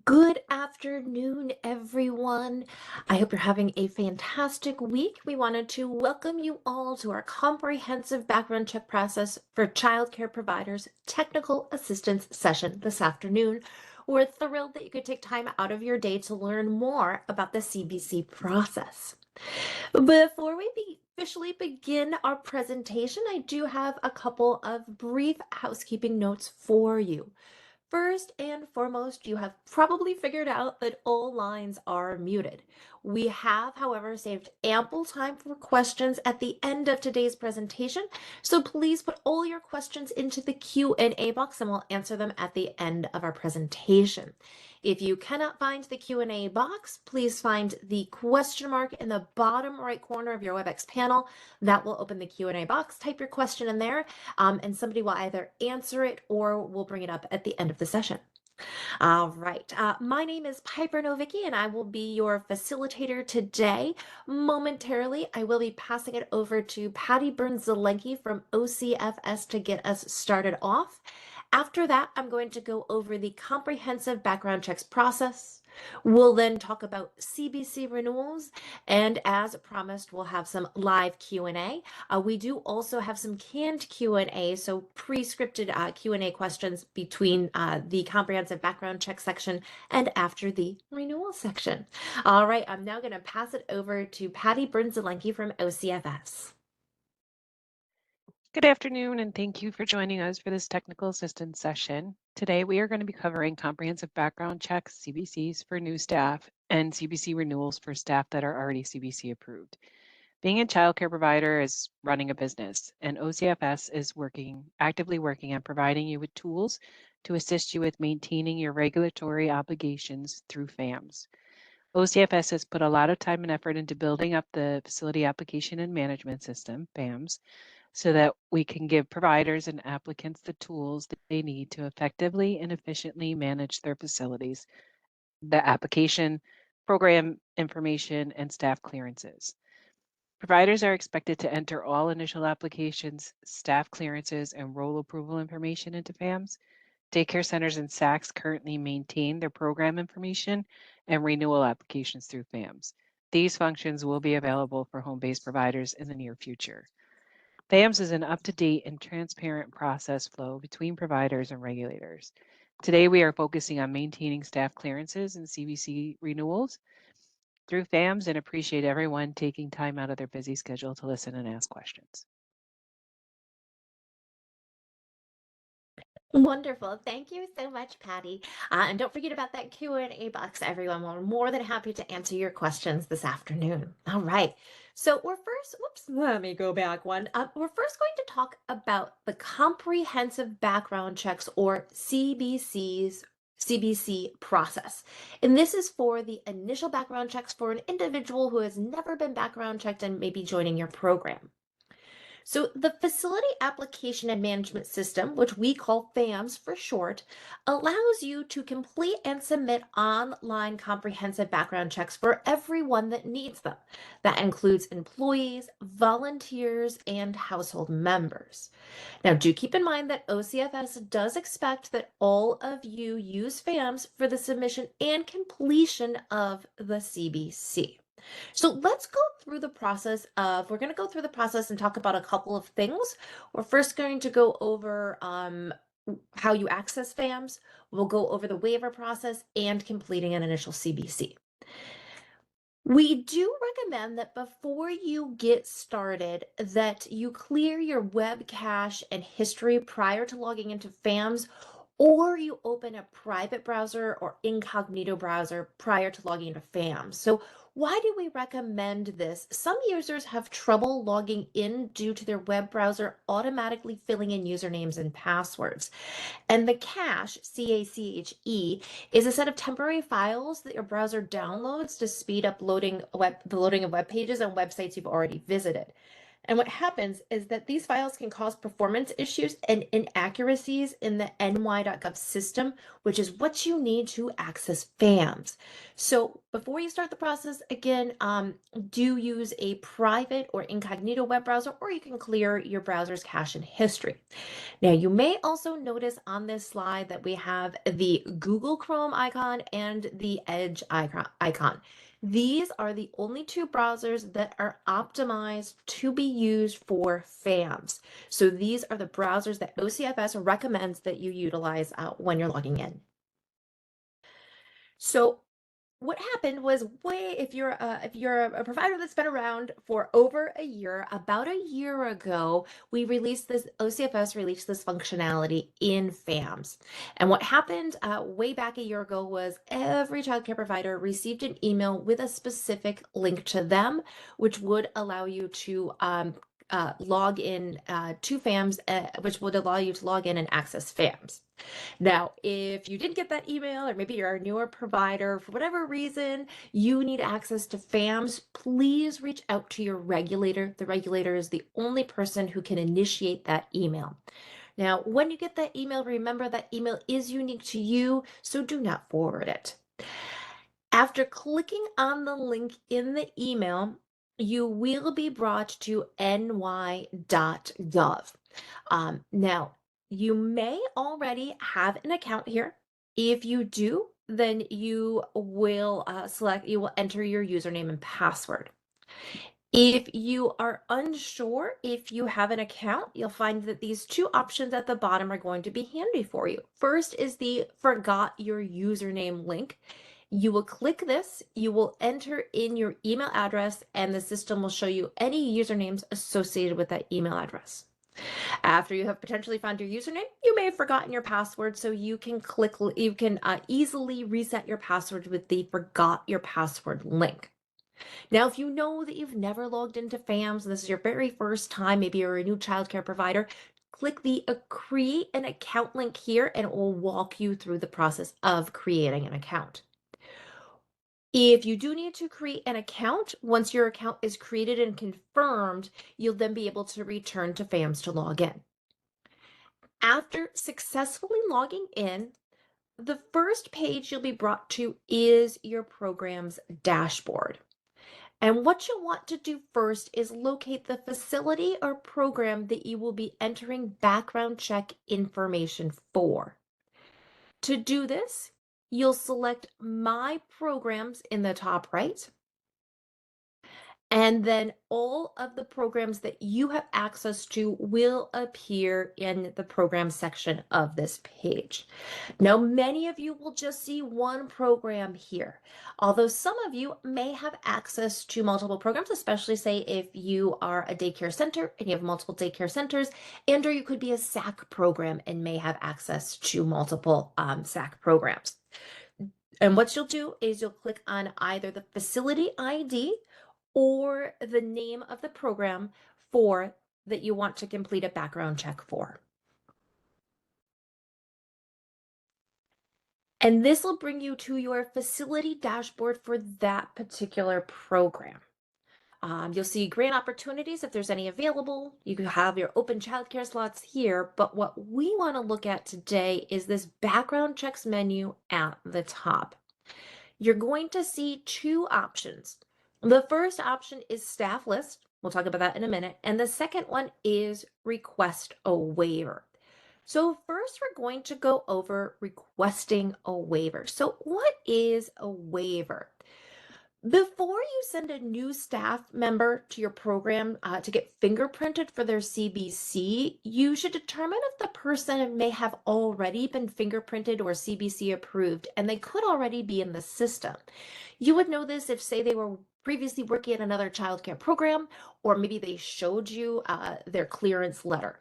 Good afternoon, everyone. I hope you're having a fantastic week. We wanted to welcome you all to our comprehensive background check process for childcare providers technical assistance session this afternoon. We're thrilled that you could take time out of your day to learn more about the CBC process. Before we officially begin our presentation, I do have a couple of brief housekeeping notes for you. First and foremost, you have probably figured out that all lines are muted. We have, however, saved ample time for questions at the end of today's presentation, so please put all your questions into the Q&A box and we'll answer them at the end of our presentation. If you cannot find the Q&A box, please find the question mark in the bottom right corner of your WebEx panel. That will open the Q&A box. Type your question in there, and somebody will either answer it or we'll bring it up at the end of the session. All right, my name is Piper Novicki and I will be your facilitator today. Momentarily, I will be passing it over to Patty Burns-Zelenke from OCFS to get us started off. After that, I'm going to go over the comprehensive background checks process. We'll then talk about CBC renewals, and as promised, we'll have some live Q&A. We do also have some canned Q&A, so pre-scripted Q&A questions between the comprehensive background check section and after the renewal section. All right, I'm now going to pass it over to Patty Burns-Zelenke from OCFS. Good afternoon, and thank you for joining us for this technical assistance session. Today, we are going to be covering comprehensive background checks, CBCs for new staff, and CBC renewals for staff that are already CBC approved. Being a childcare provider is running a business, and OCFS is actively working on providing you with tools to assist you with maintaining your regulatory obligations through FAMS. OCFS has put a lot of time and effort into building up the Facility Application and Management System, FAMS, so that we can give providers and applicants the tools that they need to effectively and efficiently manage their facilities, the application, program information, and staff clearances. Providers are expected to enter all initial applications, staff clearances, and role approval information into FAMS. Daycare centers and SACs currently maintain their program information and renewal applications through FAMS. These functions will be available for home-based providers in the near future. FAMS is an up-to-date and transparent process flow between providers and regulators. Today, we are focusing on maintaining staff clearances and CBC renewals through FAMS and appreciate everyone taking time out of their busy schedule to listen and ask questions. Wonderful. Thank you so much, Patty. And don't forget about that Q&A box, everyone. We're more than happy to answer your questions this afternoon. All right. So let me go back one. We're first going to talk about the comprehensive background checks or CBC process. And this is for the initial background checks for an individual who has never been background checked and may be joining your program. So the Facility Application and Management System, which we call FAMS for short, allows you to complete and submit online comprehensive background checks for everyone that needs them. That includes employees, volunteers, and household members. Now, do keep in mind that OCFS does expect that all of you use FAMS for the submission and completion of the CBC. So let's go through the process we're going to go through the process and talk about a couple of things. We're first going to go over how you access FAMS. We'll go over the waiver process and completing an initial CBC. We do recommend that before you get started that you clear your web cache and history prior to logging into FAMS, or you open a private browser or incognito browser prior to logging into FAMS. So why do we recommend this? Some users have trouble logging in due to their web browser automatically filling in usernames and passwords. And the cache, C-A-C-H-E, is a set of temporary files that your browser downloads to speed up the loading of web pages on websites you've already visited. And what happens is that these files can cause performance issues and inaccuracies in the ny.gov system, which is what you need to access FAMS. So Before you start the process, again, do use a private or incognito web browser, or you can clear your browser's cache and history. Now, you may also notice on this slide that we have the Google Chrome icon and the Edge icon. These are the only two browsers that are optimized to be used for FAMS. So these are the browsers that OCFS recommends that you utilize when you're logging in. So what happened was if you're a provider that's been around for over a year, about a year ago, OCFS released this functionality in FAMS. And what happened way back a year ago was every childcare provider received an email with a specific link to them, which would allow you to log in to FAMS, which would allow you to log in and access FAMS. Now, if you didn't get that email, or maybe you're a newer provider, for whatever reason, you need access to FAMS, please reach out to your regulator. The regulator is the only person who can initiate that email. Now, when you get that email, remember that email is unique to you, so do not forward it. After clicking on the link in the email, you will be brought to ny.gov. Now, you may already have an account here. If you do, then you will enter your username and password. If you are unsure if you have an account, you'll find that these two options at the bottom are going to be handy for you. First is the forgot your username link. You will click this, you will enter in your email address, and the system will show you any usernames associated with that email address. After you have potentially found your username, you may have forgotten your password, so you can easily reset your password with the forgot your password link. Now, if you know that you've never logged into FAMS, and this is your very first time, maybe you're a new childcare provider, click the create an account link here, and it will walk you through the process of creating an account. If you do need to create an account, once your account is created and confirmed, you'll then be able to return to FAMS to log in. After successfully logging in, the first page you'll be brought to is your program's dashboard. And what you'll want to do first is locate the facility or program that you will be entering background check information for. To do this, you'll select My Programs in the top right. And then all of the programs that you have access to will appear in the program section of this page. Now, many of you will just see one program here, although some of you may have access to multiple programs, especially say if you are a daycare center and you have multiple daycare centers, and or you could be a SAC program and may have access to multiple SAC programs. And what you'll do is you'll click on either the facility ID or the name of the program that you want to complete a background check for. And this will bring you to your facility dashboard for that particular program. You'll see grant opportunities if there's any available. You can have your open childcare slots here, but what we want to look at today is this background checks menu at the top. You're going to see two options. The first option is staff list. We'll talk about that in a minute. And the second one is request a waiver. So first we're going to go over requesting a waiver. So what is a waiver? Before you send a new staff member to your program to get fingerprinted for their CBC, you should determine if the person may have already been fingerprinted or CBC approved, and they could already be in the system. You would know this if, say, they were previously working at another childcare program, or maybe they showed you their clearance letter.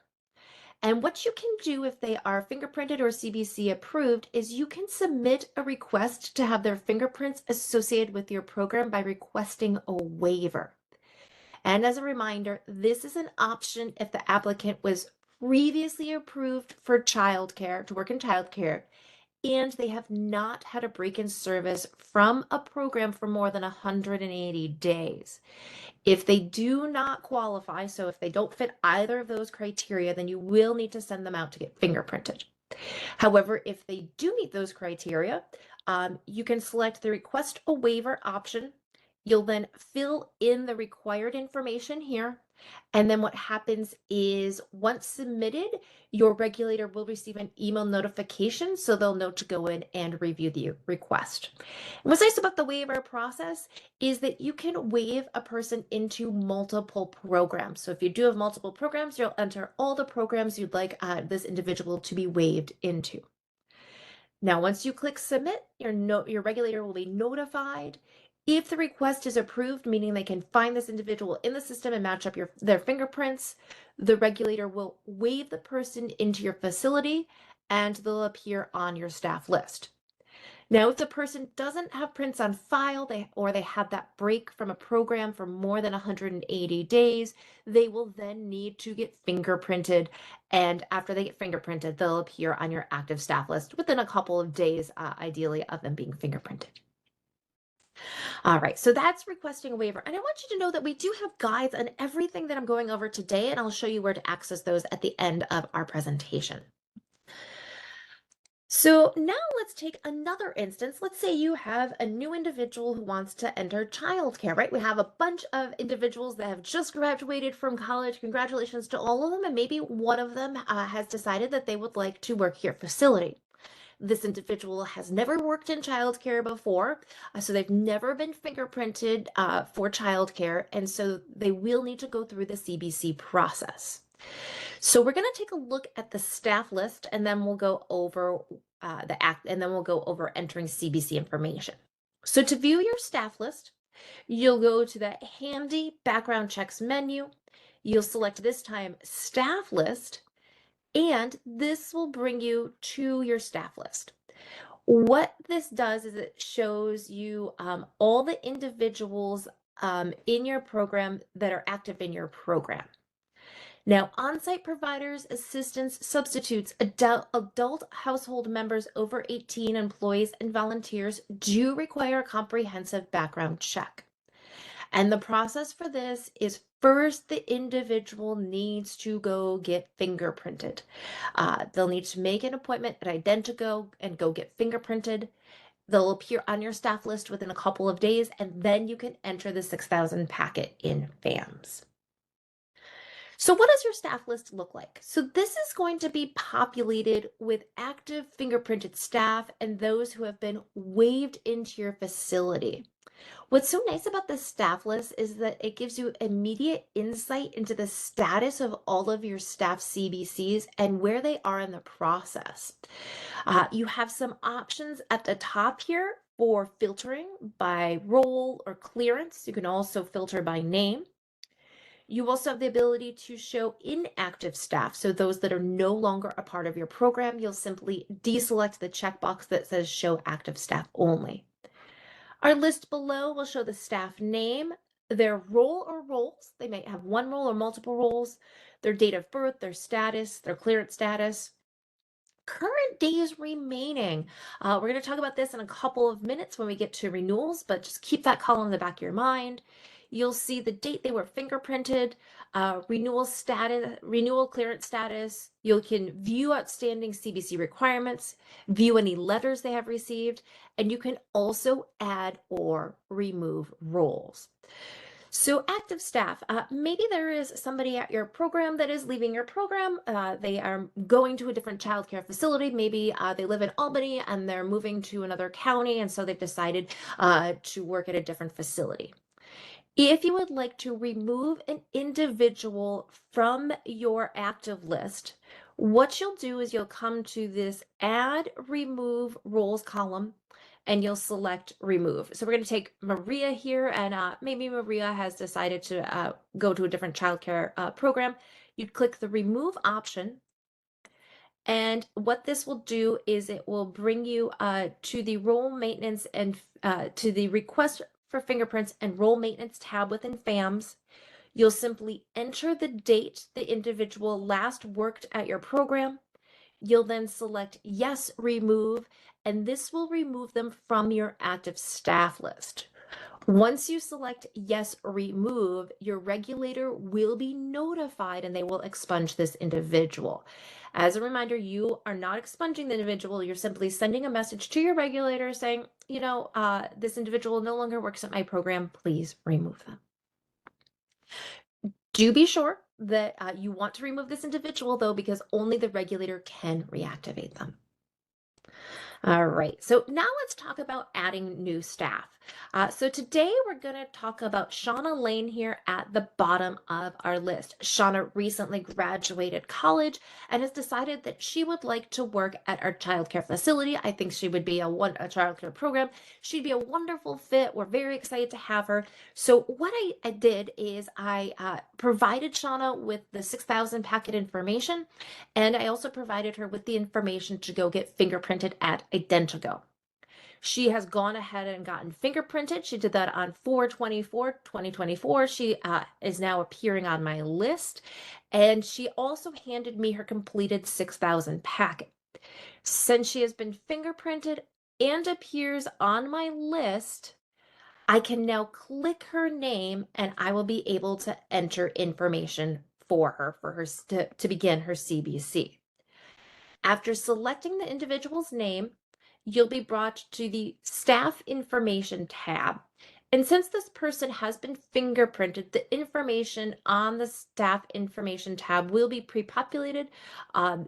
And what you can do if they are fingerprinted or CBC approved is you can submit a request to have their fingerprints associated with your program by requesting a waiver. And as a reminder, this is an option if the applicant was previously approved for childcare, to work in childcare, and they have not had a break in service from a program for more than 180 days. If they do not qualify, so if they don't fit either of those criteria, then you will need to send them out to get fingerprinted. However, if they do meet those criteria, you can select the request a waiver option. You'll then fill in the required information here. And then what happens is once submitted, your regulator will receive an email notification so they'll know to go in and review the request. And what's nice about the waiver process is that you can waive a person into multiple programs. So if you do have multiple programs, you'll enter all the programs you'd like this individual to be waived into. Now, once you click submit, your regulator will be notified. If the request is approved, meaning they can find this individual in the system and match up their fingerprints, the regulator will waive the person into your facility and they'll appear on your staff list. Now, if the person doesn't have prints on file, or they had that break from a program for more than 180 days, they will then need to get fingerprinted. And after they get fingerprinted, they'll appear on your active staff list within a couple of days, ideally, of them being fingerprinted. All right, so that's requesting a waiver. And I want you to know that we do have guides on everything that I'm going over today, and I'll show you where to access those at the end of our presentation. So now let's take another instance. Let's say you have a new individual who wants to enter childcare, right? We have a bunch of individuals that have just graduated from college. Congratulations to all of them. And maybe one of them has decided that they would like to work your facility. This individual has never worked in childcare before, so they've never been fingerprinted for childcare, and so they will need to go through the CBC process. So we're going to take a look at the staff list, and then we'll go over entering CBC information. So to view your staff list, you'll go to the handy background checks menu. You'll select this time staff list, and this will bring you to your staff list. What this does is it shows you all the individuals in your program that are active in your program. Now, on-site providers, assistants, substitutes, adult household members over 18, employees, and volunteers do require a comprehensive background check. And the process for this is first, the individual needs to go get fingerprinted. They'll need to make an appointment at Identigo and go get fingerprinted. They'll appear on your staff list within a couple of days, and then you can enter the 6,000 packet in FAMS. So what does your staff list look like? So this is going to be populated with active fingerprinted staff and those who have been waived into your facility. What's so nice about the staff list is that it gives you immediate insight into the status of all of your staff CBCs and where they are in the process. You have some options at the top here for filtering by role or clearance. You can also filter by name. You also have the ability to show inactive staff. So those that are no longer a part of your program, you'll simply deselect the checkbox that says show active staff only. Our list below will show the staff name, their role or roles. They might have one role or multiple roles, their date of birth, their status, their clearance status, current days remaining. We're going to talk about this in a couple of minutes when we get to renewals, but just keep that column in the back of your mind. You'll see the date they were fingerprinted, renewal status, renewal clearance status. You can view outstanding CBC requirements, view any letters they have received, and you can also add or remove roles. So active staff, maybe there is somebody at your program that is leaving your program. They are going to a different childcare facility. Maybe they live in Albany and they're moving to another county, and so they've decided to work at a different facility. If you would like to remove an individual from your active list, what you'll do is you'll come to this Add Remove Roles column and you'll select Remove. So we're going to take Maria here, and maybe Maria has decided to go to a different childcare program. You'd click the Remove option. And what this will do is it will bring you to the role maintenance and to the request for fingerprints and role maintenance tab within FAMS. You'll simply enter the date the individual last worked at your program. You'll then select Yes, Remove, and this will remove them from your active staff list. Once you select Yes, Remove, your regulator will be notified and they will expunge this individual. As a reminder, you are not expunging the individual. You're simply sending a message to your regulator saying, this individual no longer works at my program. Please remove them. Do be sure that you want to remove this individual, though, because only the regulator can reactivate them. All right, so now let's talk about adding new staff. So today we're going to talk about Shauna Lane here at the bottom of our list. Shauna recently graduated college and has decided that she would like to work at our childcare facility. I think she would be a childcare program. She'd be a wonderful fit. We're very excited to have her. So what I did is I provided Shauna with the 6,000 packet information, and I also provided her with the information to go get fingerprinted at Identigo. She has gone ahead and gotten fingerprinted. She did that on 4/24/2024. She is now appearing on my list. And she also handed me her completed 6,000 packet. Since she has been fingerprinted and appears on my list, I can now click her name and I will be able to enter information for her to begin her CBC. After selecting the individual's name, you'll be brought to the Staff Information tab. And since this person has been fingerprinted, the information on the Staff Information tab will be pre-populated.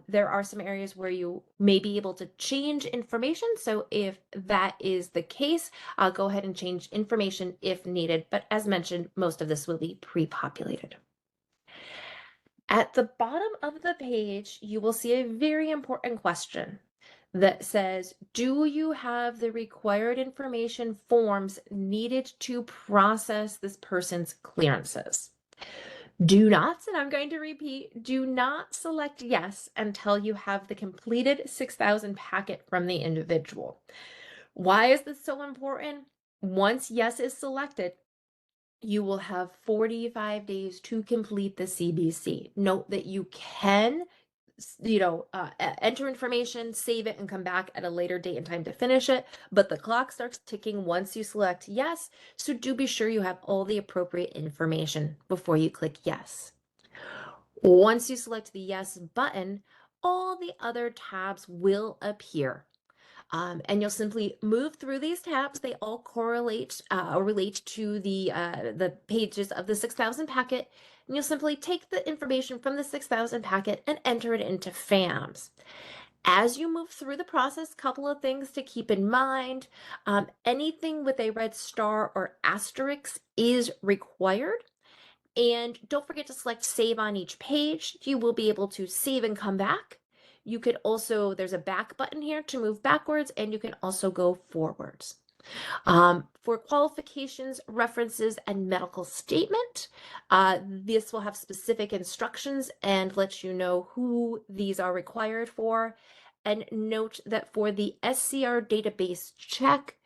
There are some areas where you may be able to change information. So if that is the case, I'll go ahead and change information if needed. But as mentioned, most of this will be pre-populated. At the bottom of the page, you will see a very important question that says, do you have the required information forms needed to process this person's clearances? Do not, and I'm going to repeat, do not select yes until you have the completed 6,000 packet from the individual. Why is this so important? Once yes is selected, you will have 45 days to complete the CBC. Note that you can, enter information, save it, and come back at a later date and time to finish it. But the clock starts ticking once you select yes. So do be sure you have all the appropriate information before you click yes. Once you select the yes button, all the other tabs will appear. And you'll simply move through these tabs. They all correlate or relate to the pages of the 6,000 packet. And you'll simply take the information from the 6,000 packet and enter it into FAMS. As you move through the process, a couple of things to keep in mind. Anything with a red star or asterisk is required. And don't forget to select save on each page. You will be able to save and come back. You could also, there's a back button here to move backwards, and you can also go forwards. For qualifications, references, and medical statement, this will have specific instructions and let you know who these are required for. And note that for the SCR database check,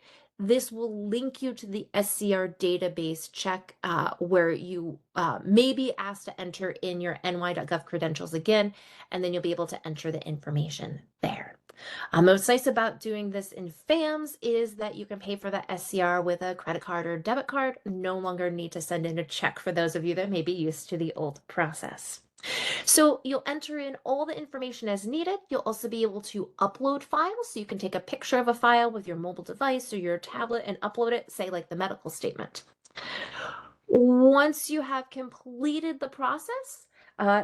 this will link you to the SCR database check where you may be asked to enter in your ny.gov credentials again, and then you'll be able to enter the information there. What's nice about doing this in FAMS is that you can pay for the SCR with a credit card or debit card. No longer need to send in a check for those of you that may be used to the old process. So you'll enter in all the information as needed. You'll also be able to upload files. So you can take a picture of a file with your mobile device or your tablet and upload it, say like the medical statement. Once you have completed the process,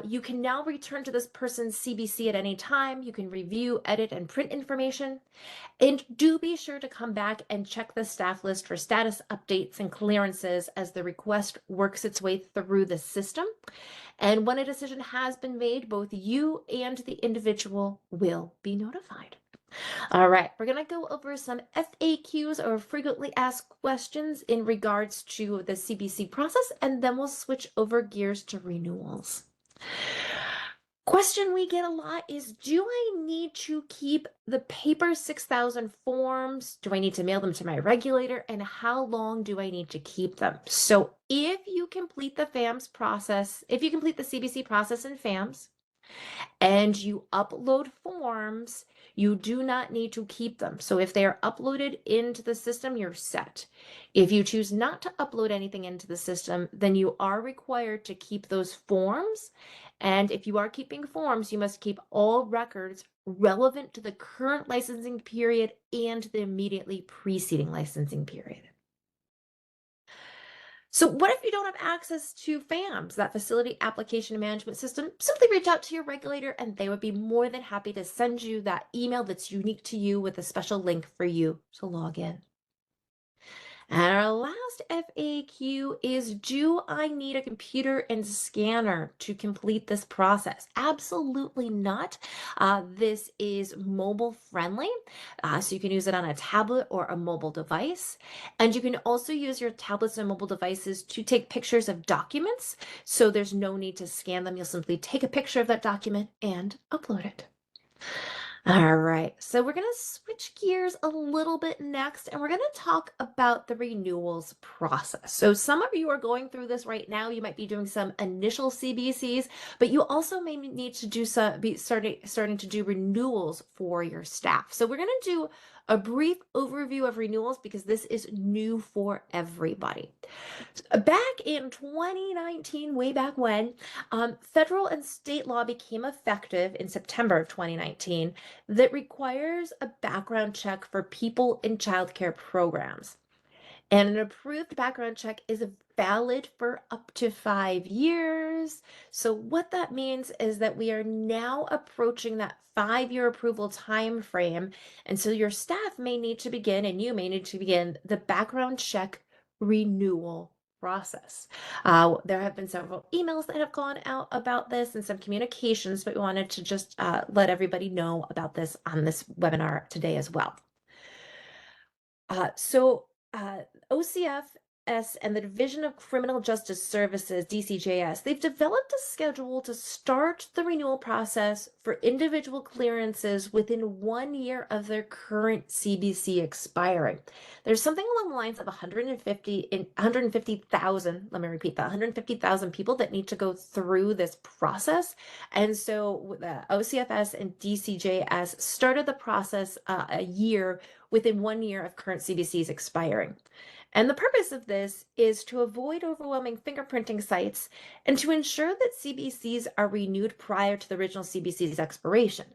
you can now return to this person's CBC at any time. You can review, edit, and print information. And do be sure to come back and check the staff list for status updates and clearances as the request works its way through the system. And when a decision has been made, both you and the individual will be notified. All right, we're going to go over some FAQs or frequently asked questions in regards to the CBC process, and then we'll switch over gears to renewals. Question we get a lot is, do I need to keep the paper 6,000 forms? Do I need to mail them to my regulator? And how long do I need to keep them? So if you complete the FAMS process, if you complete the CBC process in FAMS and you upload forms, you do not need to keep them. So if they are uploaded into the system, you're set. If you choose not to upload anything into the system, then you are required to keep those forms And if you are keeping forms, you must keep all records relevant to the current licensing period and the immediately preceding licensing period. So what if you don't have access to FAMS, that Facility Application Management System? Simply reach out to your regulator and they would be more than happy to send you that email that's unique to you with a special link for you to log in. And our last FAQ is, do I need a computer and scanner to complete this process? Absolutely not. This is mobile friendly, so you can use it on a tablet or a mobile device. And you can also use your tablets and mobile devices to take pictures of documents, so there's no need to scan them. You'll simply take a picture of that document and upload it. All right, so we're going to switch gears a little bit next, and we're going to talk about the renewals process. So some of you are going through this right now. You might be doing some initial CBCs, but you also may need to do starting to do renewals for your staff. So we're going to do a brief overview of renewals because this is new for everybody. Back in 2019, way back when, federal and state law became effective in September of 2019 that requires a background check for people in childcare programs. And an approved background check is valid for up to 5 years. So what that means is that we are now approaching that 5-year approval time frame. And so your staff may need to begin, and you may need to begin, the background check renewal process. There have been several emails that have gone out about this and some communications, but we wanted to just let everybody know about this on this webinar today as well. OCFS and the Division of Criminal Justice Services, DCJS, they've developed a schedule to start the renewal process for individual clearances within 1 year of their current CBC expiring. There's something along the lines of 150,000, let me repeat that, 150,000 people that need to go through this process. And so the OCFS and DCJS started the process a year within 1 year of current CBCs expiring. And the purpose of this is to avoid overwhelming fingerprinting sites and to ensure that CBCs are renewed prior to the original CBC's expiration.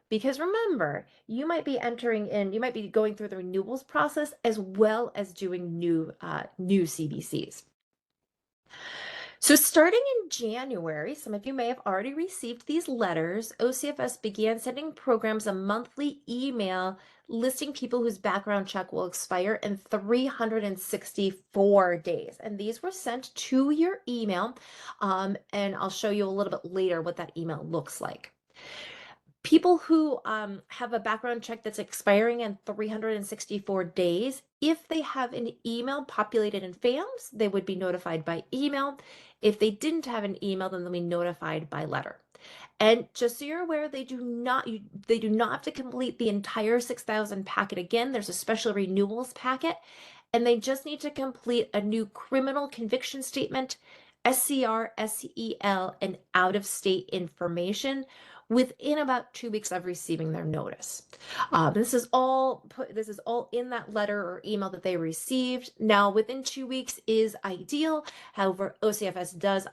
Because remember, you might be going through the renewals process as well as doing new CBCs. So starting in January, some of you may have already received these letters. OCFS began sending programs a monthly email listing people whose background check will expire in 364 days. And these were sent to your email. And I'll show you a little bit later what that email looks like. People who have a background check that's expiring in 364 days, if they have an email populated in FAMS, they would be notified by email. If they didn't have an email, then they'll be notified by letter. And just so you're aware, they do not have to complete the entire 6,000 packet again. There's a special renewals packet, and they just need to complete a new criminal conviction statement, SCR, SEL, and out-of-state information within about 2 weeks of receiving their notice. This is all in that letter or email that they received. Now, within 2 weeks is ideal. However, OCFS does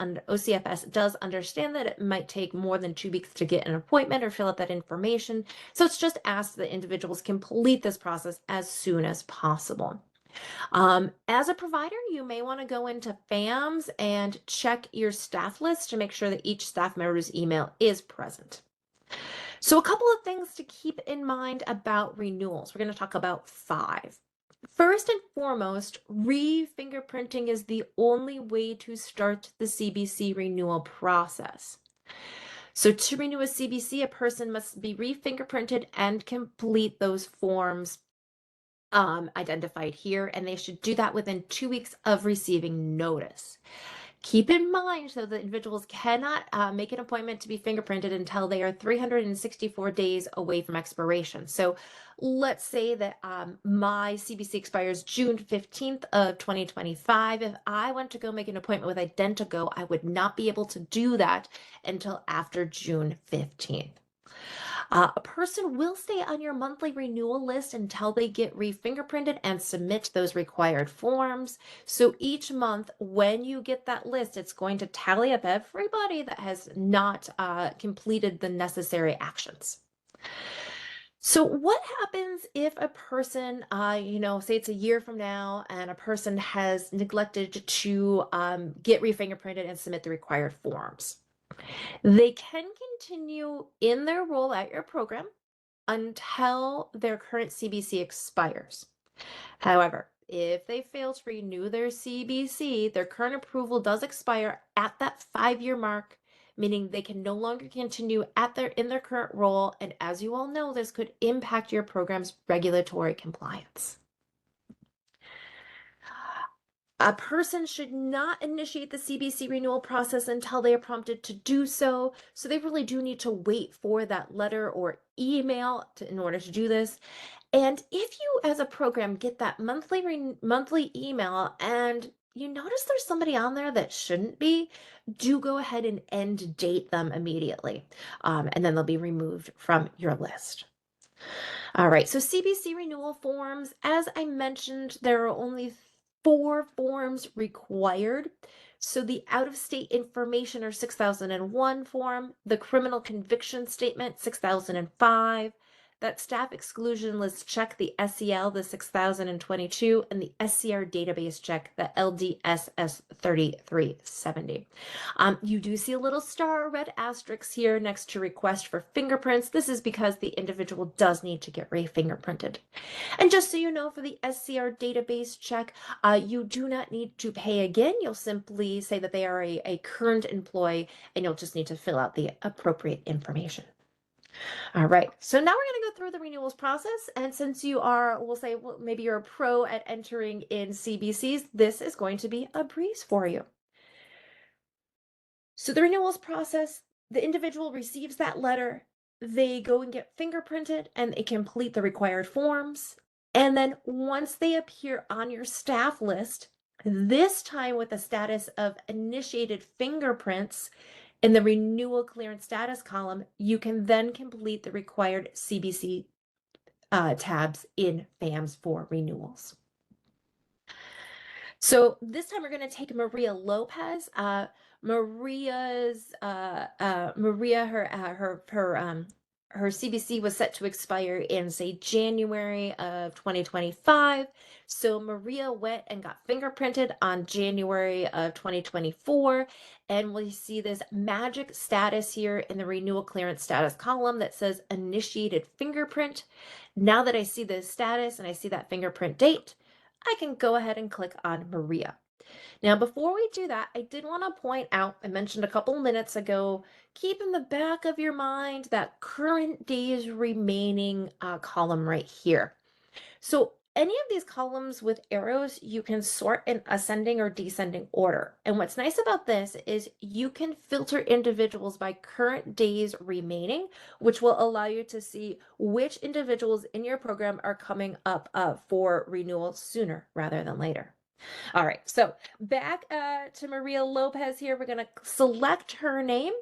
understand that it might take more than 2 weeks to get an appointment or fill out that information. So it's just asked that individuals complete this process as soon as possible. As a provider, you may want to go into FAMS and check your staff list to make sure that each staff member's email is present. So a couple of things to keep in mind about renewals. We're going to talk about 5. First and foremost, re-fingerprinting is the only way to start the CBC renewal process. So to renew a CBC, a person must be re-fingerprinted and complete those forms identified here, and they should do that within 2 weeks of receiving notice. Keep in mind, though, that individuals cannot make an appointment to be fingerprinted until they are 364 days away from expiration. So let's say that my CBC expires June 15th of 2025. If I went to go make an appointment with Identigo, I would not be able to do that until after June 15th. A person will stay on your monthly renewal list until they get re-fingerprinted and submit those required forms. So each month, when you get that list, it's going to tally up everybody that has not completed the necessary actions. So what happens if a person, say it's a year from now and a person has neglected to get re-fingerprinted and submit the required forms? They can continue in their role at your program until their current CBC expires. However, if they fail to renew their CBC, their current approval does expire at that 5-year mark, meaning they can no longer continue in their current role. And as you all know, this could impact your program's regulatory compliance. A person should not initiate the CBC renewal process until they are prompted to do so. So they really do need to wait for that letter or email in order to do this. And if you, as a program, get that monthly email and you notice there's somebody on there that shouldn't be, do go ahead and end date them immediately. And then they'll be removed from your list. All right, so CBC renewal forms, as I mentioned, there are only 4 forms required. So the out-of-state information or 6001 form, the criminal conviction statement 6005, that staff exclusion list check, the SEL, the 6022, and the SCR database check, the LDSS 3370. You do see a little star or red asterisk here next to request for fingerprints. This is because the individual does need to get re-fingerprinted. And just so you know, for the SCR database check, you do not need to pay again. You'll simply say that they are a current employee, and you'll just need to fill out the appropriate information. All right, so now we're going to go through the renewals process. And since you are, we'll say, maybe you're a pro at entering in CBCs, this is going to be a breeze for you. So the renewals process, the individual receives that letter, they go and get fingerprinted and they complete the required forms. And then once they appear on your staff list, this time with the status of initiated fingerprints in the renewal clearance status column, you can then complete the required CBC tabs in FAMS for renewals. So this time we're going to take Maria Lopez. Her CBC was set to expire in, say, January of 2025. So Maria went and got fingerprinted on January of 2024. And we see this magic status here in the renewal clearance status column that says initiated fingerprint. Now that I see the status and I see that fingerprint date, I can go ahead and click on Maria. Now, before we do that, I did want to point out, I mentioned a couple minutes ago, keep in the back of your mind that current days remaining column right here. So any of these columns with arrows, you can sort in ascending or descending order. And what's nice about this is you can filter individuals by current days remaining, which will allow you to see which individuals in your program are coming up for renewal sooner rather than later. All right, so back to Maria Lopez here. We're going to select her name,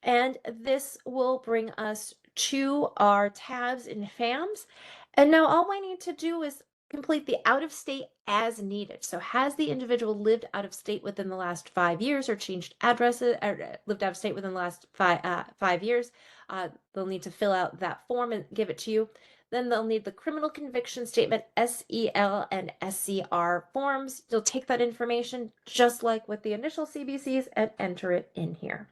and this will bring us to our tabs in FAMS. And now all I need to do is complete the out of state as needed. So has the individual lived out of state within the last 5 years or changed addresses or lived out of state within the last 5 years? They'll need to fill out that form and give it to you. Then they'll need the criminal conviction statement, SEL and SCR forms. You'll take that information just like with the initial CBCs and enter it in here.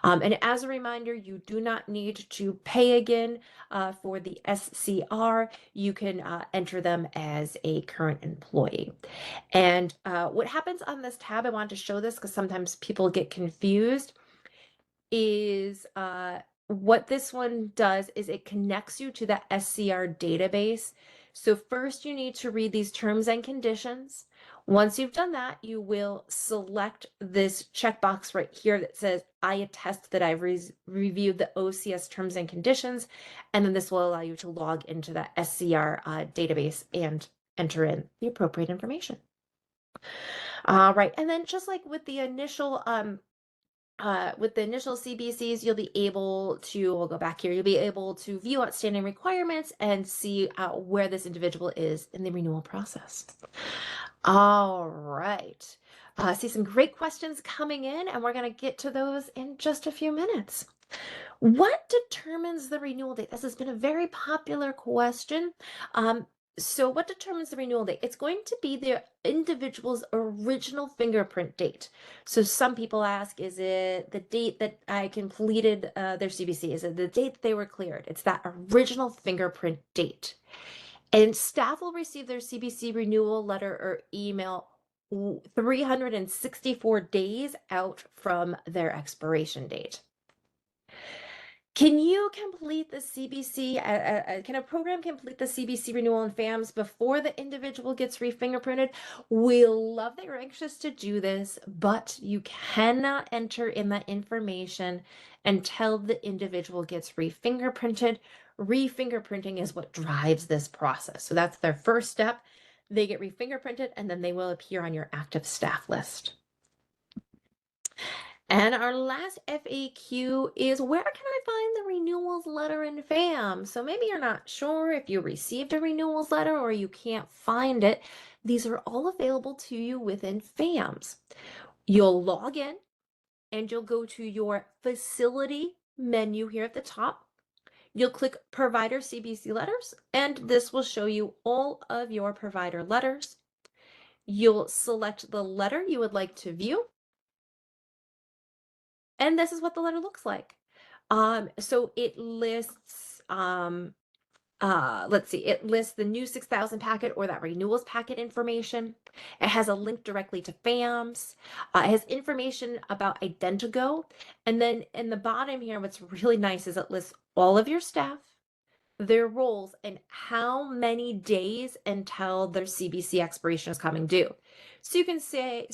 And as a reminder, you do not need to pay again for the SCR. You can enter them as a current employee. And what happens on this tab, I wanted to show this because sometimes people get confused, is what this one does is it connects you to the SCR database. So first you need to read these terms and conditions. Once you've done that, you will select this checkbox right here that says, I attest that I've reviewed the OCS terms and conditions. And then this will allow you to log into that SCR database and enter in the appropriate information. All right, and then just like with the initial with the initial CBCs, you'll be able to, we'll go back here, you'll be able to view outstanding requirements and see where this individual is in the renewal process. All right. See some great questions coming in, and we're going to get to those in just a few minutes. What determines the renewal date? This has been a very popular question. So what determines the renewal date? It's going to be the individual's original fingerprint date. So some people ask, is it the date that I completed their CBC? Is it the date that they were cleared? It's that original fingerprint date. And staff will receive their CBC renewal letter or email 364 days out from their expiration date. Can you complete the CBC? Can a program complete the CBC renewal in FAMS before the individual gets refingerprinted? We'll love that you're anxious to do this, but you cannot enter in that information until the individual gets refingerprinted. Refingerprinting is what drives this process. So that's their first step. They get refingerprinted, and then they will appear on your active staff list. And our last FAQ is, where can I find the renewals letter in FAMS? So maybe you're not sure if you received a renewals letter or you can't find it. These are all available to you within FAMS. You'll log in and you'll go to your facility menu here at the top. You'll click Provider CBC Letters, and this will show you all of your provider letters. You'll select the letter you would like to view. And this is what the letter looks like. So it lists, let's see, it lists the new 6,000 packet or that renewals packet information. It has a link directly to FAMS. It has information about Identigo. And then in the bottom here, what's really nice is it lists all of your staff, their roles, and how many days until their CBC expiration is coming due. So you can see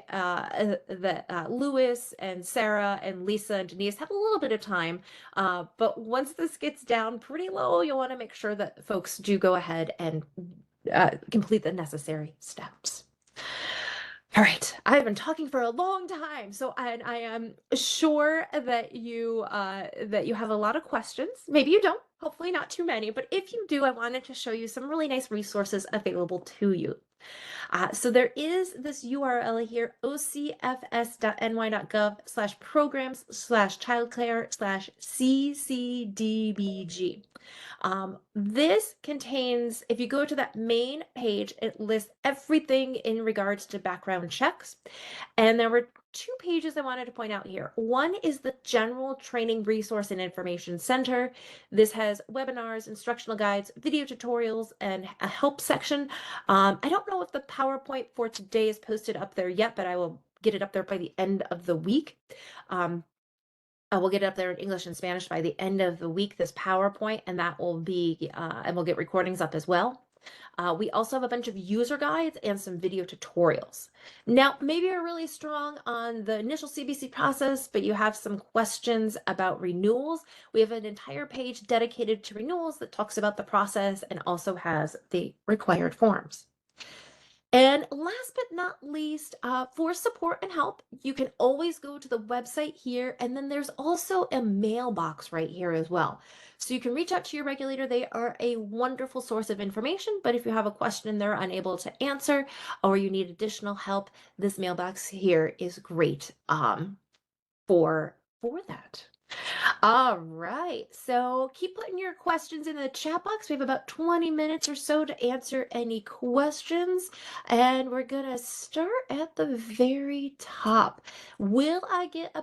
that Louis and Sarah and Lisa and Denise have a little bit of time, but once this gets down pretty low, you'll want to make sure that folks do go ahead and complete the necessary steps. All right, I've been talking for a long time, so I am sure that you have a lot of questions. Maybe you don't, hopefully not too many, but if you do, I wanted to show you some really nice resources available to you. So there is this URL here, ocfs.ny.gov/programs/childcare/ccdbg. This contains, if you go to that main page, it lists everything in regards to background checks. And there were two pages I wanted to point out here. One is the General Training Resource and Information Center. This has webinars, instructional guides, video tutorials, and a help section. I don't know if the PowerPoint for today is posted up there yet, but I will get it up there by the end of the week. I will get it up there in English and Spanish by the end of the week, this PowerPoint, and that will be, and we'll get recordings up as well. We also have a bunch of user guides and some video tutorials. Now, maybe you're really strong on the initial CBC process, but you have some questions about renewals. We have an entire page dedicated to renewals that talks about the process and also has the required forms. And last but not least, for support and help, you can always go to the website here, and then there's also a mailbox right here as well. So you can reach out to your regulator. They are a wonderful source of information, but if you have a question they're unable to answer or you need additional help, this mailbox here is great for that. All right, so keep putting your questions in the chat box. We have about 20 minutes or so to answer any questions, and we're gonna start at the very top. Will I get a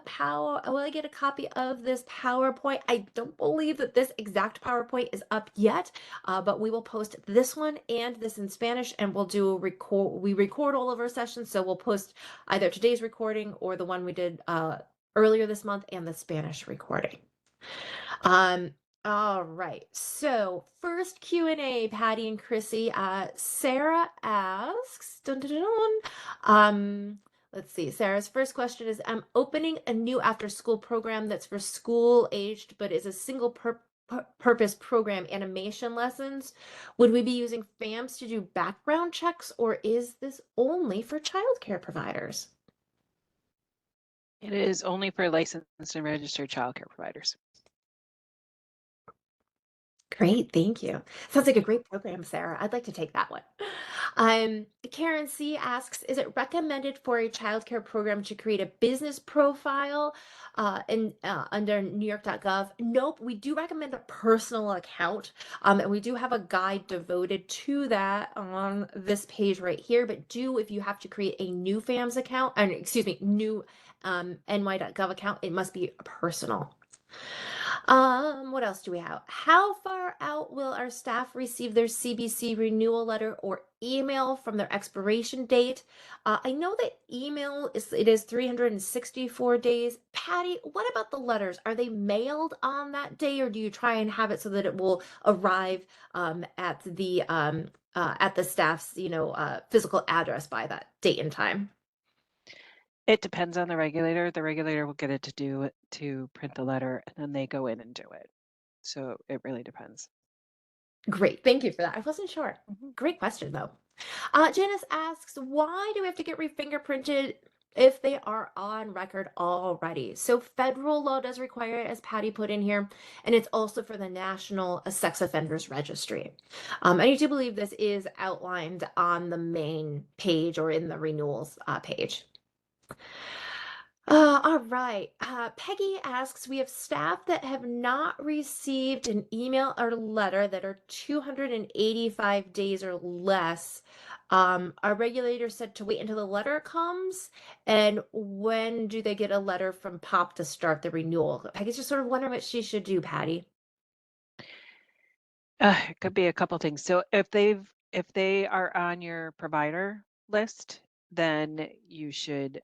copy of this PowerPoint? I don't believe that this exact PowerPoint is up yet, but we will post this one and this in Spanish, and we'll do we record all of our sessions, so we'll post either today's recording or the one we did earlier this month and the Spanish recording. All right, so first Q&A, Patty and Chrissy. Sarah asks, let's see, Sarah's first question is, I'm opening a new after-school program that's for school-aged, but is a single purpose program, animation lessons. Would we be using FAMS to do background checks, or is this only for childcare providers? It is only for licensed and registered childcare providers. Great, thank you. Sounds like a great program, Sarah. I'd like to take that one. Karen C asks, is it recommended for a childcare program to create a business profile under newyork.gov? Nope, we do recommend a personal account. And we do have a guide devoted to that on this page right here. But if you have to create a new FAMS account, excuse me, new ny.gov account, it must be personal. What else do we have? How far out will our staff receive their CBC renewal letter or email from their expiration date? I know that email is 364 days. Patty, what about the letters? Are they mailed on that day, or do you try and have it so that it will arrive at the staff's physical address by that date and time? It depends on the regulator. The regulator will get it to print the letter, and then they go in and do it. So it really depends. Great, thank you for that. I wasn't sure. Mhm. Great question, though. Janice asks, why do we have to get refingerprinted if they are on record already? So federal law does require it, as Patty put in here, and it's also for the National Sex Offenders Registry. And I do believe this is outlined on the main page or in the renewals page. All right. Peggy asks, we have staff that have not received an email or letter that are 285 days or less. Our regulator said to wait until the letter comes. And when do they get a letter from POP to start the renewal? Peggy's just sort of wondering what she should do, Patty. It could be a couple things. So if they are on your provider list, then you should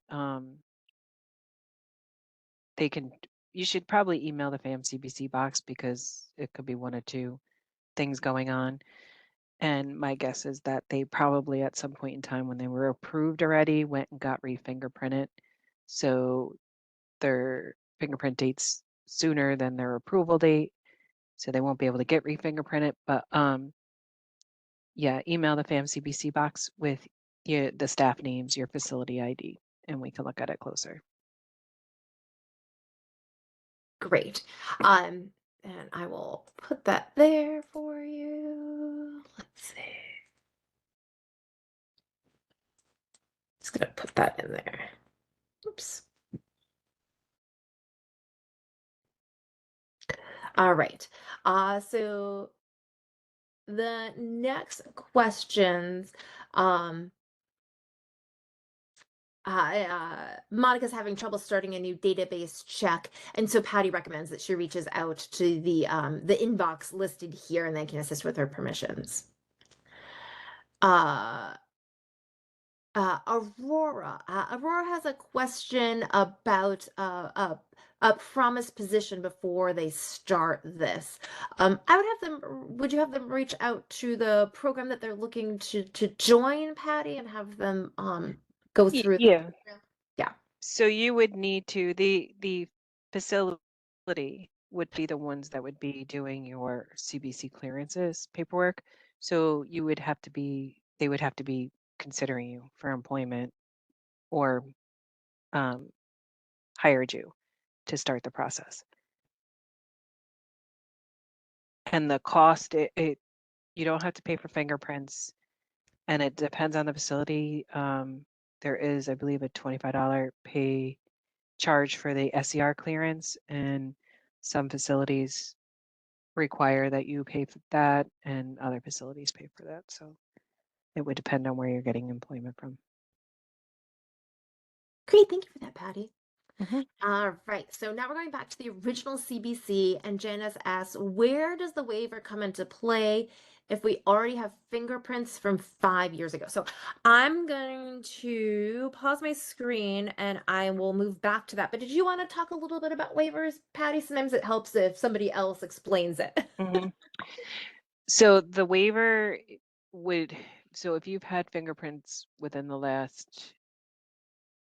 you should probably email the FAMS CBC box, because it could be one or two things going on. And my guess is that they probably at some point in time when they were approved already went and got refingerprinted. So their fingerprint date's sooner than their approval date. So they won't be able to get refingerprinted. But yeah, email the FAM CBC box with the staff names, your facility ID, and we can look at it closer. Great. And I will put that there for you. Let's see. Just gonna put that in there. Oops. All right. So the next questions, um, Monica's having trouble starting a new database check, and so Patty recommends that she reaches out to the inbox listed here, and they can assist with her permissions. Uh, Aurora has a question about a promised position before they start this. Would you have them reach out to the program that they're looking to join, Patty, and have them go through the Yeah. program? Yeah. So you would need to, the facility would be the ones that would be doing your CBC clearances paperwork. So they would have to be considering you for employment, or hired you to start the process. And the cost, you don't have to pay for fingerprints, and it depends on the facility. There is, I believe, a $25 pay charge for the SER clearance, and some facilities require that you pay for that, and other facilities pay for that. So it would depend on where you're getting employment from. Great, thank you for that, Patty. Mm-hmm. All right, so now we're going back to the original CBC, and Janice asks, where does the waiver come into play if we already have fingerprints from 5 years ago? So I'm going to pause my screen and I will move back to that. But did you want to talk a little bit about waivers, Patty? Sometimes it helps if somebody else explains it. Mm-hmm. So the waiver so if you've had fingerprints within the last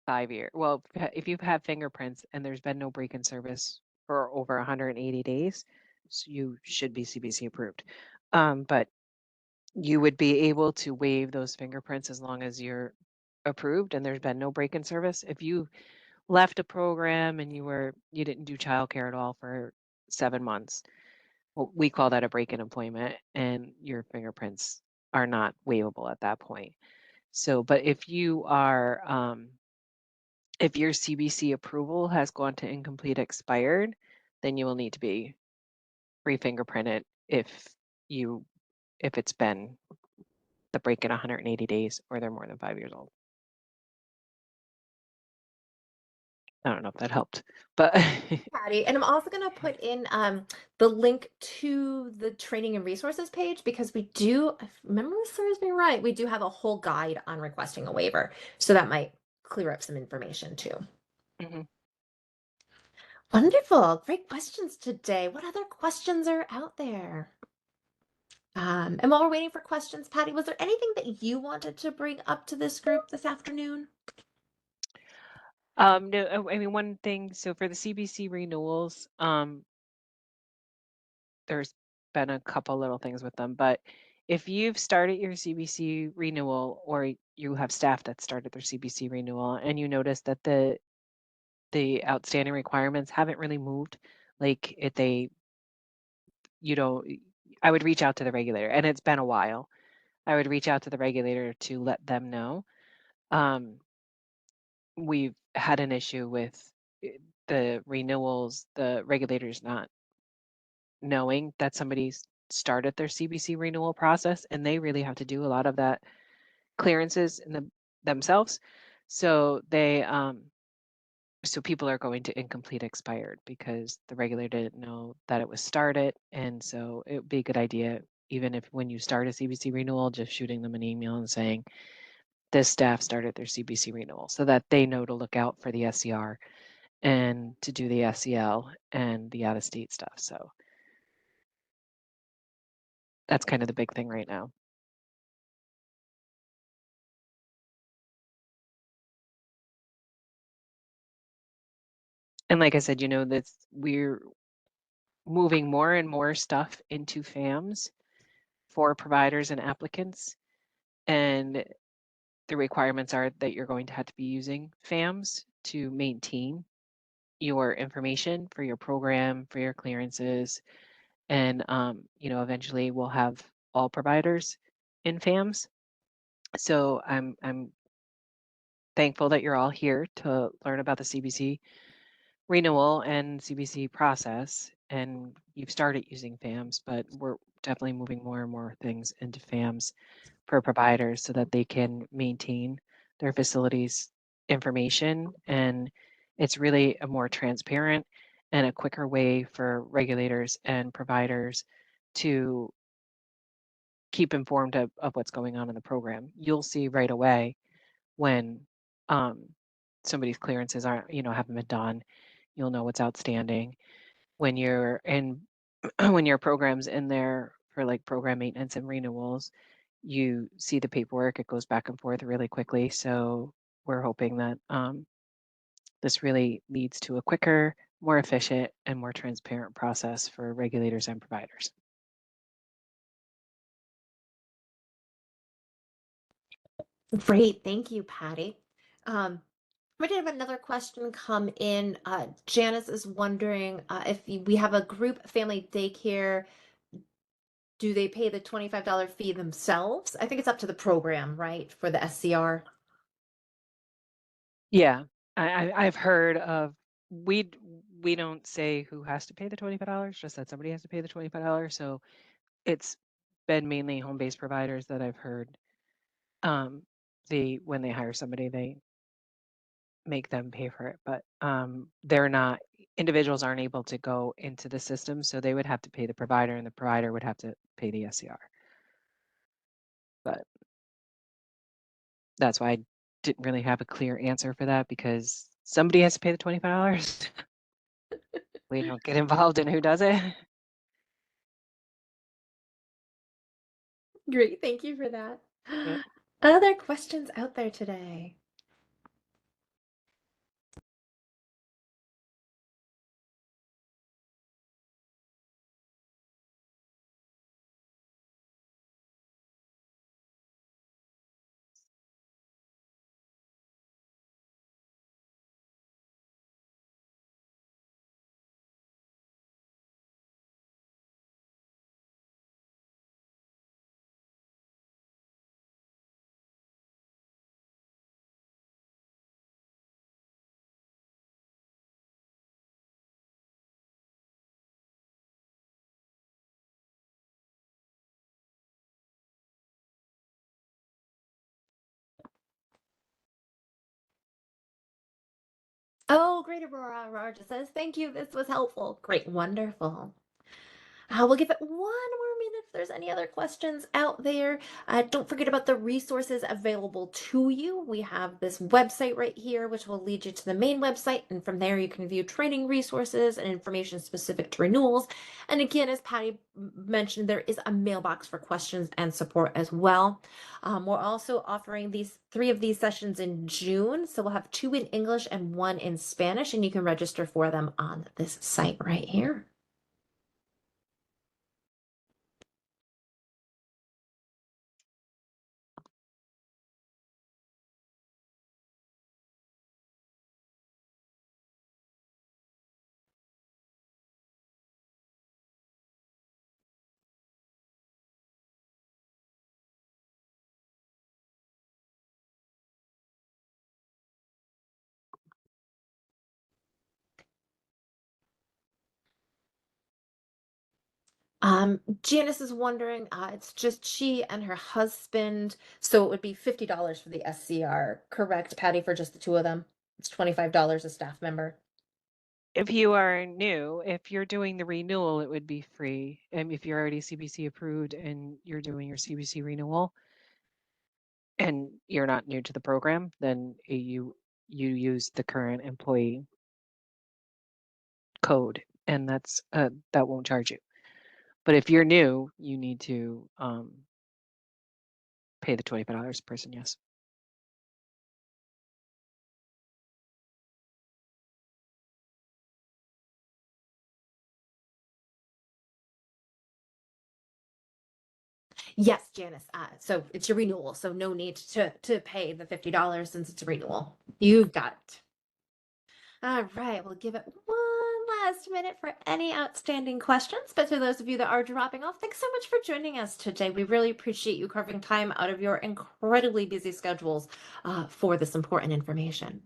5 years, well, if you've had fingerprints and there's been no break in service for over 180 days, so you should be CBC approved. But you would be able to waive those fingerprints as long as you're approved and there's been no break in service. If you left a program and you didn't do childcare at all for 7 months. Well, we call that a break in employment, and your fingerprints are not waivable at that point. So, but if you are, if your CBC approval has gone to incomplete expired, then you will need to be re-fingerprinted if it's been the break in 180 days or they're more than 5 years old. I don't know if that helped, but Patty, and I'm also going to put in the link to the training and resources page because we do, if memory serves me right, we do have a whole guide on requesting a waiver. So that might clear up some information too. Mhm. Wonderful. Great questions today. What other questions are out there? And while we're waiting for questions, Patty, was there anything that you wanted to bring up to this group this afternoon? No, I mean, one thing, so for the CBC renewals, there's been a couple little things with them, but if you've started your CBC renewal or you have staff that started their CBC renewal and you notice that the outstanding requirements haven't really moved, like if they, you know, I would reach out to the regulator, and it's been a while. I would reach out to the regulator to let them know. We've had an issue with the renewals, the regulators not knowing that somebody's started their CBC renewal process, and they really have to do a lot of that clearances in themselves. So so people are going to incomplete expired because the regulator didn't know that it was started. And so it would be a good idea, even if when you start a CBC renewal, just shooting them an email and saying, this staff started their CBC renewal so that they know to look out for the SCR and to do the SEL and the out-of-state stuff. So that's kind of the big thing right now. And like I said, we're moving more and more stuff into FAMS for providers and applicants. And the requirements are that you're going to have to be using FAMS to maintain your information for your program, for your clearances. And, eventually we'll have all providers in FAMS. So I'm thankful that you're all here to learn about the CBC renewal and CBC process. And you've started using FAMS, but we're definitely moving more and more things into FAMS for providers so that they can maintain their facilities information. And it's really a more transparent and a quicker way for regulators and providers to keep informed of what's going on in the program. You'll see right away when somebody's clearances haven't been done. You'll know what's outstanding when you're in when your program's in there for like program maintenance and renewals. You see the paperwork, it goes back and forth really quickly. So we're hoping that this really leads to a quicker, more efficient, and more transparent process for regulators and providers. Great. Thank you, Patty. We did have another question come in. Janice is wondering if we have a group family daycare, do they pay the $25 fee themselves? I think it's up to the program, right, for the SCR. Yeah, I've heard of we we don't say who has to pay the $25, just that somebody has to pay the $25. So it's been mainly home-based providers that I've heard. When they hire somebody, they make them pay for it, but they're not individuals aren't able to go into the system, so they would have to pay the provider, and the provider would have to pay the SCR. But that's why I didn't really have a clear answer for that because somebody has to pay the $25. We don't get involved in who does it. Great. Thank you for that. Yep. Other questions out there today? Oh, great, Aurora. Aurora just says, thank you. This was helpful. Great. Wonderful. We'll give it one more minute if there's any other questions out there. Don't forget about the resources available to you. We have this website right here, which will lead you to the main website. And from there, you can view training resources and information specific to renewals. And again, as Patty mentioned, there is a mailbox for questions and support as well. We're also offering these 3 of these sessions in June. So we'll have 2 in English and 1 in Spanish, and you can register for them on this site right here. Janice is wondering, it's just she and her husband, so it would be $50 for the SCR, correct, Patty, for just the 2 of them? It's $25 a staff member. If you are new, if you're doing the renewal, it would be free. And if you're already CBC approved and you're doing your CBC renewal and you're not new to the program, then you use the current employee code, and that's that won't charge you. But if you're new, you need to pay the $25 per person, yes. Yes, Janice. So it's your renewal, so no need to pay the $50 since it's a renewal. You've got it. All right, we'll give it one last minute for any outstanding questions. But to those of you that are dropping off, thanks so much for joining us today. We really appreciate you carving time out of your incredibly busy schedules for this important information.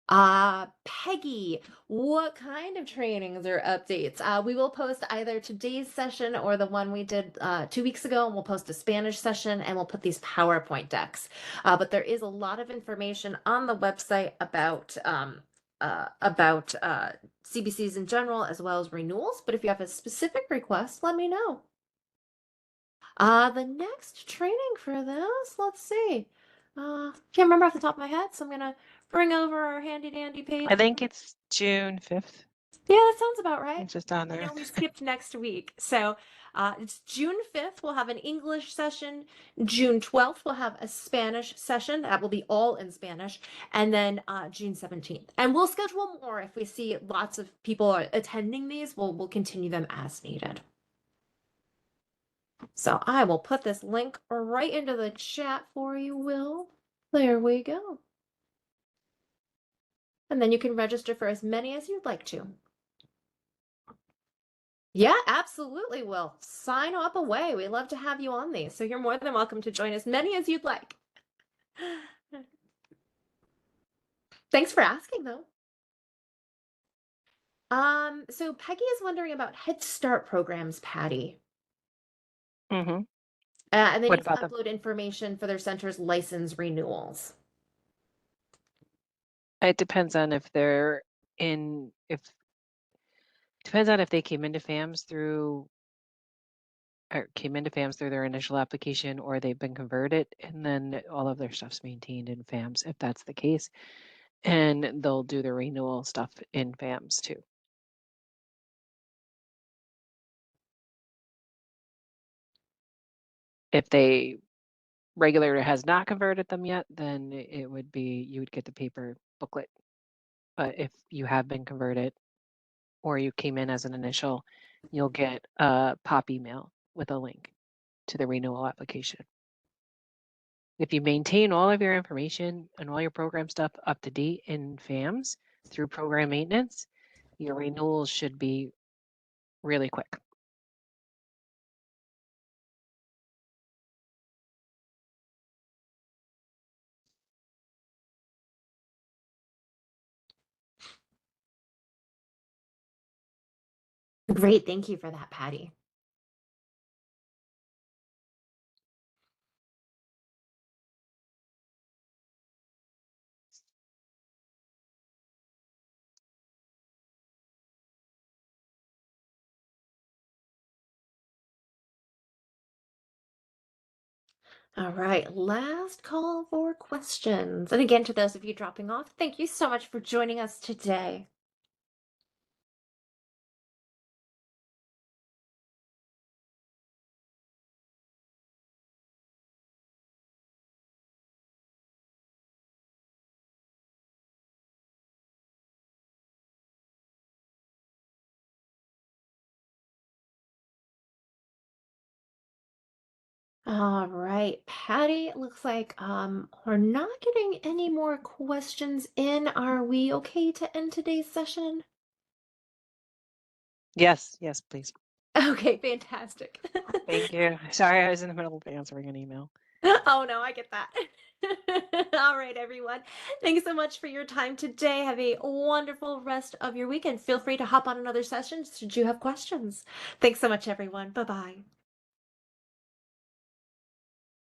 Peggy, what kind of trainings or updates? We will post either today's session or the one we did 2 weeks ago, and we'll post a Spanish session and we'll put these PowerPoint decks. But there is a lot of information on the website about CBCs in general as well as renewals. But if you have a specific request, let me know. The next training for this, let's see. Can't remember off the top of my head, so I'm gonna bring over our handy dandy page. I think it's June 5th. Yeah, that sounds about right. It's just on I there. know we skipped next week. So it's June 5th, we'll have an English session. June 12th, we'll have a Spanish session. That will be all in Spanish. And then June 17th. And we'll schedule more if we see lots of people attending these. We'll continue them as needed. So I will put this link right into the chat for you, Will. There we go. And then you can register for as many as you'd like to. Yeah, absolutely, Will. Sign up away. We love to have you on these. So you're more than welcome to join as many as you'd like. Thanks for asking, though. So Peggy is wondering about Head Start programs, Patty. Mm-hmm. And they What need to about them? upload information for their center's license renewals. It depends on if they're depends on if they came into FAMS through their initial application or they've been converted, and then all of their stuff's maintained in FAMS if that's the case. And they'll do the renewal stuff in FAMS too. If they regulator has not converted them yet, then it would be, you would get the paper booklet. But if you have been converted or you came in as an initial, you'll get a pop email with a link to the renewal application. If you maintain all of your information and all your program stuff up to date in FAMS through program maintenance, your renewals should be really quick. Great. Thank you for that, Patty. All right, last call for questions. And again, to those of you dropping off, thank you so much for joining us today. All right, Patty, it looks like we're not getting any more questions in. Are we okay to end today's session? Yes, yes, please. Okay, fantastic. Thank you. Sorry, I was in the middle of answering an email. Oh no, I get that. All right, everyone. Thanks so much for your time today. Have a wonderful rest of your weekend. Feel free to hop on another session should you have questions. Thanks so much, everyone. Bye-bye.